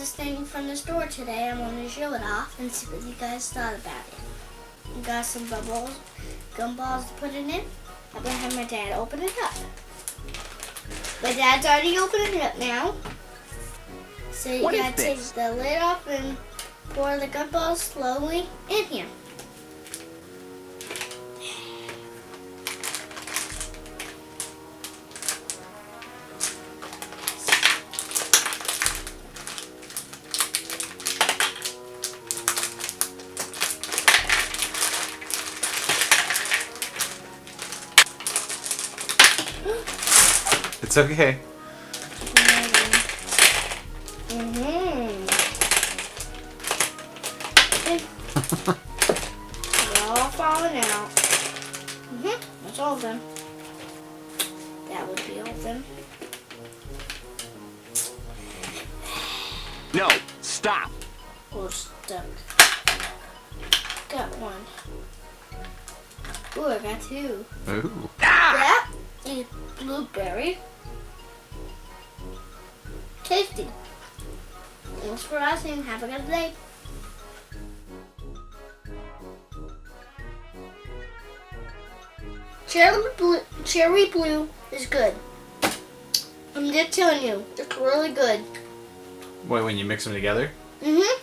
this thing from the store today. I wanted to show it off and see what you guys thought about it. We got some gumballs to put it in. I'm gonna have my dad open it up. My dad's already opening it up now. So you gotta take the lid off and pour the gumballs slowly in here. It's okay. They're all falling out. That's all of them. That would be all of them. No, stop. We're stuck. Got one. Ooh, I got two. Ooh. Yeah, a blueberry. Tasty. Thanks for watching. Have a good day. Cherry blue is good. I'm just telling you, it's really good. Wait, when you mix them together? Mm-hmm.